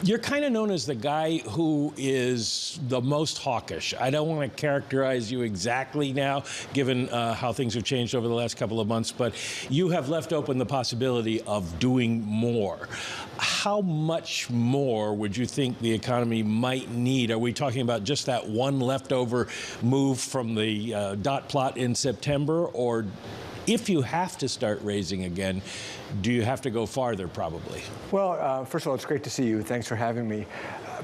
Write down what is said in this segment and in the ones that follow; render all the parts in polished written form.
You're kind of known as the guy who is the most hawkish. I don't want to characterize you exactly now, given how things have changed over the last couple of months, but you have left open the possibility of doing more. How much more would you think the economy might need? Are we talking about just that one leftover move from the dot plot in September, or if you have to start raising again, do you have to go farther, probably? Well, first of all, it's great to see you. Thanks for having me.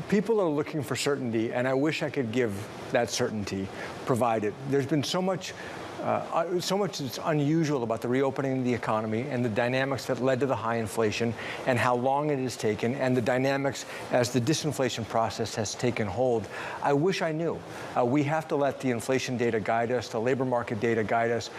People are looking for certainty, and I wish I could give that certainty, provided. There's been so much that's unusual about the reopening of the economy and the dynamics that led to the high inflation and how long it has taken and the dynamics as the disinflation process has taken hold. I wish I knew. We have to let the inflation data guide us, the labor market data guide us.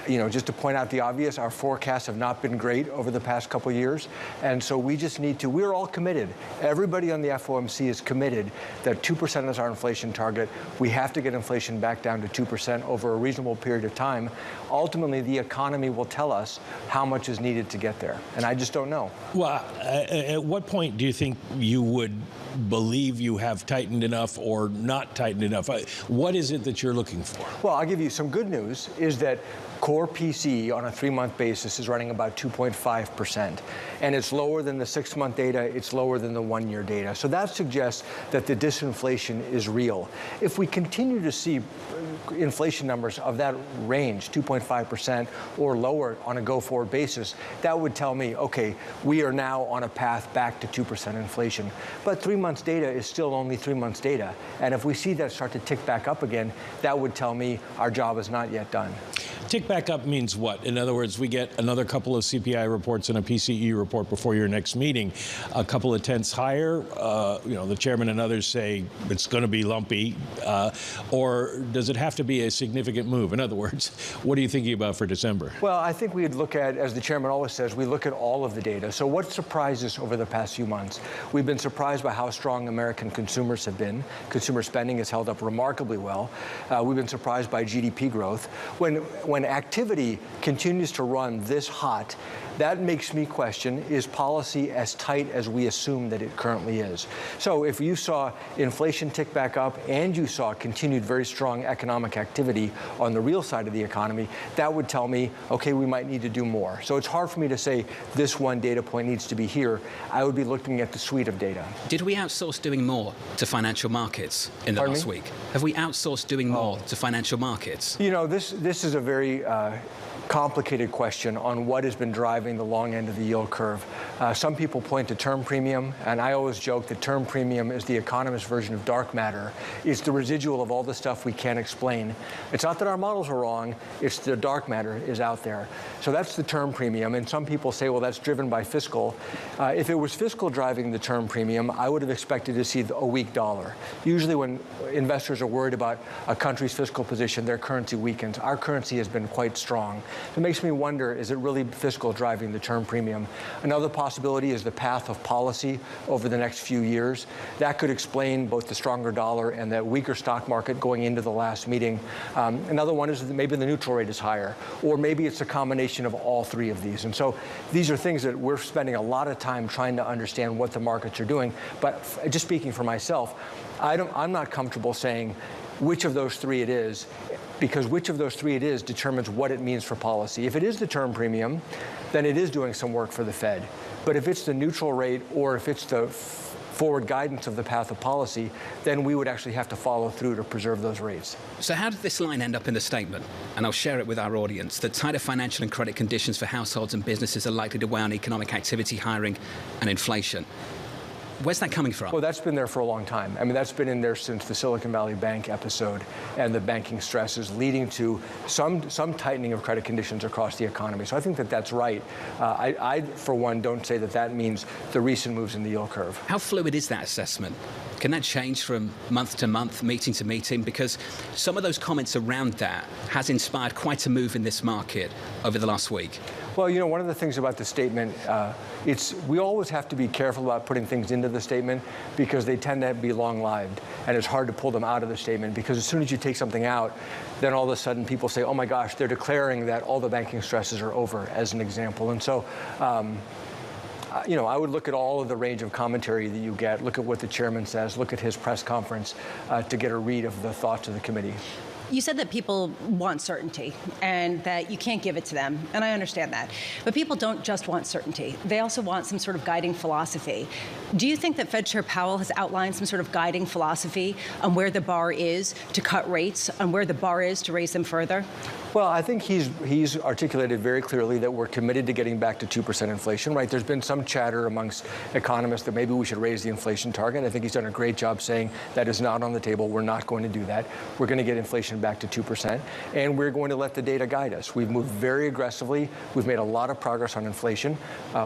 Just to point out the obvious, our forecasts have not been great over the past couple of years. And so we just need to, we're all committed. Everybody on the FOMC is committed that 2% is our inflation target. We have to get inflation back down to 2% over a reasonable period of time. Ultimately, the economy will tell us how much is needed to get there, and I just don't know. Well, at what point do you think you would believe you have tightened enough or not tightened enough? What is it that you're looking for? Well, I'll give you some good news, is that core PCE on a 3-month basis is running about 2.5%. And it's lower than the 6-month data, it's lower than the 1-year data. So that suggests that the disinflation is real. If we continue to see inflation numbers of that range, 2.5% or lower on a go-forward basis, that would tell me, okay, we are now on a path back to 2% inflation. But 3 months data is still only 3 months data. And if we see that start to tick back up again, that would tell me our job is not yet done. Tick back up means what? In other words, we get another couple of CPI reports and a PCE report before your next meeting, a couple of tenths higher. The chairman and others say it's going to be lumpy, or does it have to be a significant move? In other words, what are you thinking about for December? Well, I think we'd look at, as the chairman always says, we look at all of the data. So what surprised us over the past few months? We've been surprised by how strong American consumers have been. Consumer spending has held up remarkably well. We've been surprised by GDP growth. When activity continues to run this hot, that makes me question, is policy as tight as we assume that it currently is? So if you saw inflation tick back up and you saw continued very strong economic activity on the real side of the economy, that would tell me, okay, we might need to do more. So it's hard for me to say this one data point needs to be here. I would be looking at the suite of data. Did we outsource doing more to financial markets in the last week? Have we outsourced doing more to financial markets? This is a very complicated question on what has been driving the long end of the yield curve. Some people point to term premium, and I always joke that term premium is the economist version of dark matter. It's the residual of all the stuff we can't explain. It's not that our models are wrong, it's the dark matter is out there. So that's the term premium, and some people say, well, that's driven by fiscal. If it was fiscal driving the term premium, I would have expected to see a weak dollar. Usually when investors are worried about a country's fiscal position, their currency weakens. Our currency has been quite strong. It makes me wonder, is it really fiscal driving the term premium? Another possibility is the path of policy over the next few years. That could explain both the stronger dollar and the weaker stock market going into the last meeting. Another one is that maybe the neutral rate is higher, or maybe it's a combination of all three of these. And so these are things that we're spending a lot of time trying to understand what the markets are doing. But just speaking for myself, I'm not comfortable saying which of those three it is, because which of those three it is determines what it means for policy. If it is the term premium, then it is doing some work for the Fed. But if it's the neutral rate, or if it's the forward guidance of the path of policy, then we would actually have to follow through to preserve those rates. So how did this line end up in the statement? And I'll share it with our audience. The tighter financial and credit conditions for households and businesses are likely to weigh on economic activity, hiring, and inflation. Where's that coming from? Well, that's been there for a long time. I mean, that's been in there since the Silicon Valley Bank episode and the banking stresses leading to some tightening of credit conditions across the economy. So I think that that's right. I, for one, don't say that that means the recent moves in the yield curve. How fluid is that assessment? Can that change from month to month, meeting to meeting? Because some of those comments around that has inspired quite a move in this market over the last week. Well, one of the things about the statement, we always have to be careful about putting things into the statement because they tend to be long-lived, and it's hard to pull them out of the statement because as soon as you take something out, then all of a sudden people say, oh my gosh, they're declaring that all the banking stresses are over, as an example. And so I would look at all of the range of commentary that you get, look at what the chairman says, look at his press conference to get a read of the thoughts of the committee. You said that people want certainty and that you can't give it to them, and I understand that. But people don't just want certainty. They also want some sort of guiding philosophy. Do you think that Fed Chair Powell has outlined some sort of guiding philosophy on where the bar is to cut rates, on where the bar is to raise them further? Well, I think he's articulated very clearly that we're committed to getting back to 2% inflation, right? There's been some chatter amongst economists that maybe we should raise the inflation target. I think he's done a great job saying that is not on the table. We're not going to do that. We're going to get inflation back to 2%, and we're going to let the data guide us. We've moved very aggressively. We've made a lot of progress on inflation.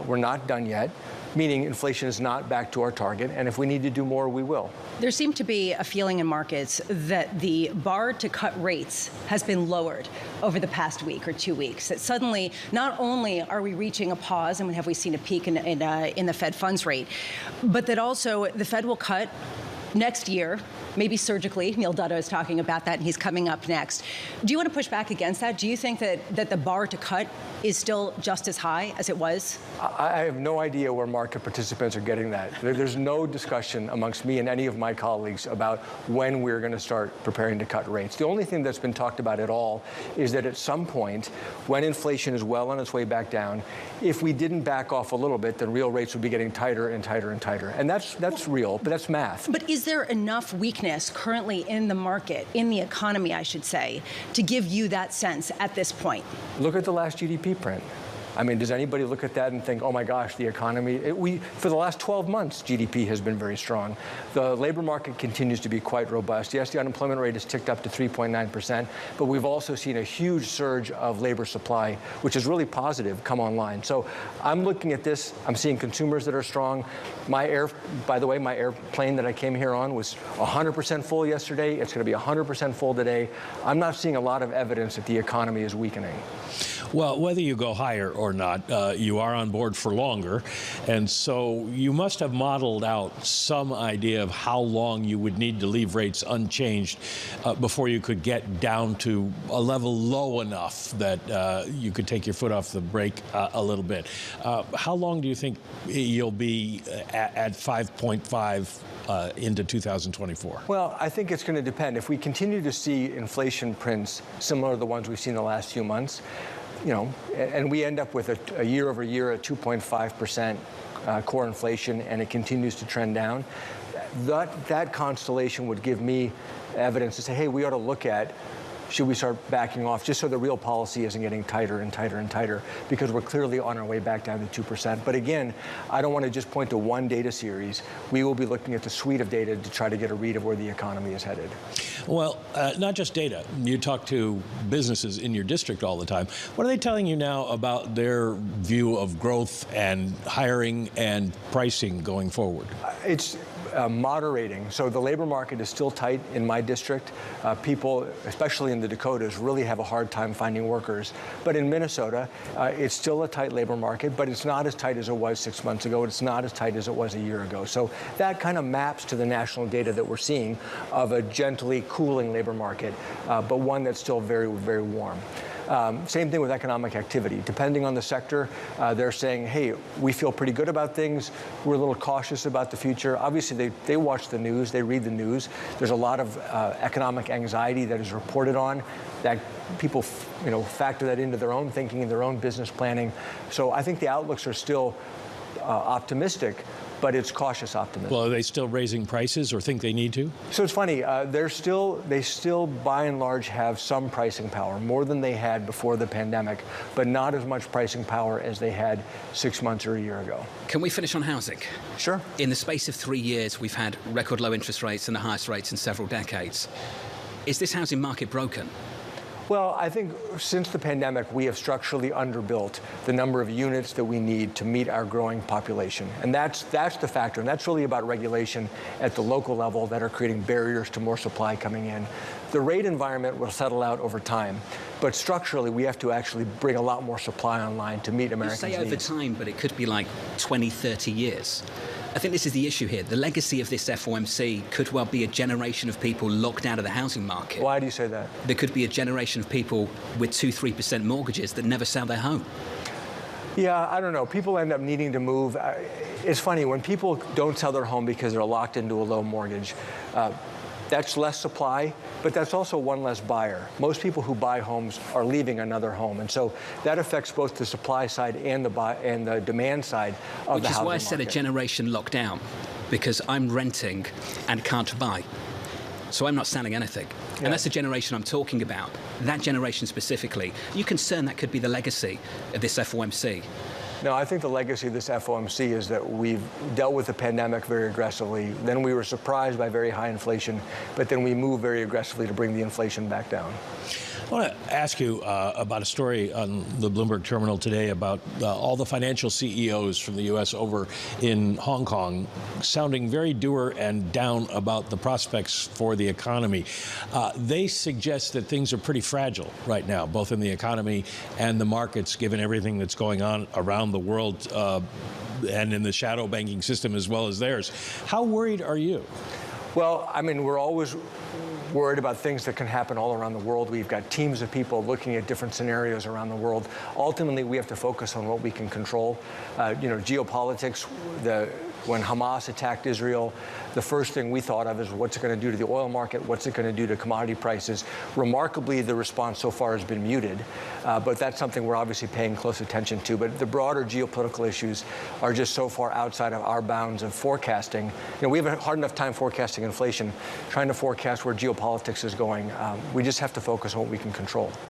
We're not done yet, meaning inflation is not back to our target, and if we need to do more, we will. There seemed to be a feeling in markets that the bar to cut rates has been lowered over the past week or 2 weeks. That suddenly, not only are we reaching a pause, and have we seen a peak in the Fed funds rate, but that also the Fed will cut next year, maybe surgically. Neil Dutta is talking about that, and he's coming up next. Do you want to push back against that? Do you think that the bar to cut is still just as high as it was? I have no idea where market participants are getting that. There's no discussion amongst me and any of my colleagues about when we're going to start preparing to cut rates. The only thing that's been talked about at all is that at some point, when inflation is well on its way back down, if we didn't back off a little bit, then real rates would be getting tighter and tighter and tighter. And that's real, but that's math. But is there enough weakness currently in the market, in the economy, I should say, to give you that sense at this point? Look at the last GDP print. I mean, does anybody look at that and think, oh my gosh, the economy, for the last 12 months, GDP has been very strong. The labor market continues to be quite robust. Yes, the unemployment rate has ticked up to 3.9%, but we've also seen a huge surge of labor supply, which is really positive, come online. So I'm looking at this, I'm seeing consumers that are strong. By the way, my airplane that I came here on was 100% full yesterday. It's going to be 100% full today. I'm not seeing a lot of evidence that the economy is weakening. Well, whether you go higher or not, you are on board for longer. And so you must have modeled out some idea of how long you would need to leave rates unchanged before you could get down to a level low enough that you could take your foot off the brake a little bit. How long do you think you'll be at 5.5 into 2024? Well, I think it's going to depend. If we continue to see inflation prints similar to the ones we've seen the last few months, and we end up with a year over year at 2.5% core inflation, and it continues to trend down, that constellation would give me evidence to say, hey, we ought to look at, should we start backing off, just so the real policy isn't getting tighter and tighter and tighter, because we're clearly on our way back down to 2%. But again, I don't want to just point to one data series. We will be looking at the suite of data to try to get a read of where the economy is headed. Well, not just data. You talk to businesses in your district all the time. What are they telling you now about their view of growth and hiring and pricing going forward? It's moderating. So the labor market is still tight in my district. People, especially in the Dakotas, really have a hard time finding workers. But in Minnesota, it's still a tight labor market, but it's not as tight as it was 6 months ago. It's not as tight as it was a year ago. So that kind of maps to the national data that we're seeing of a gently cooling labor market, but one that's still very, very warm. Same thing with economic activity. Depending on the sector, they're saying, hey, we feel pretty good about things. We're a little cautious about the future. Obviously, they watch the news. They read the news. There's a lot of economic anxiety that is reported on that people factor that into their own thinking and their own business planning. So I think the outlooks are still optimistic, but it's cautious optimism. Well, are they still raising prices or think they need to? So it's funny. They still, by and large, have some pricing power, more than they had before the pandemic, but not as much pricing power as they had 6 months or a year ago. Can we finish on housing? Sure. In the space of 3 years, we've had record low interest rates and the highest rates in several decades. Is this housing market broken? Well, I think since the pandemic, we have structurally underbuilt the number of units that we need to meet our growing population. And that's the factor. And that's really about regulation at the local level that are creating barriers to more supply coming in. The rate environment will settle out over time. But structurally, we have to actually bring a lot more supply online to meet Americans' needs. You say over time, but it could be like 20, 30 years. I think this is the issue here. The legacy of this FOMC could well be a generation of people locked out of the housing market. Why do you say that? There could be a generation of people with 2-3% mortgages that never sell their home. Yeah, I don't know. People end up needing to move. It's funny, when people don't sell their home because they're locked into a low mortgage, that's less supply, but that's also one less buyer. Most people who buy homes are leaving another home, and so that affects both the supply side and the demand side of the housing market. Which is why I said a generation lockdown, because I'm renting and can't buy. So I'm not selling anything. Yeah. And that's the generation I'm talking about. That generation specifically. Are you concerned that could be the legacy of this FOMC? No, I think the legacy of this FOMC is that we've dealt with the pandemic very aggressively. Then we were surprised by very high inflation, but then we moved very aggressively to bring the inflation back down. I want to ask you about a story on the Bloomberg terminal today about all the financial CEOs from the U.S. over in Hong Kong sounding very dour and down about the prospects for the economy. They suggest that things are pretty fragile right now, both in the economy and the markets, given everything that's going on around the world and in the shadow banking system as well as theirs. How worried are you? Well, I mean, we're always worried about things that can happen all around the world. We've got teams of people looking at different scenarios around the world. Ultimately, we have to focus on what we can control. Geopolitics, when Hamas attacked Israel, the first thing we thought of is what's it going to do to the oil market, what's it going to do to commodity prices. Remarkably, the response so far has been muted, but that's something we're obviously paying close attention to. But the broader geopolitical issues are just so far outside of our bounds of forecasting. We have a hard enough time forecasting inflation, trying to forecast where geopolitics is going. We just have to focus on what we can control.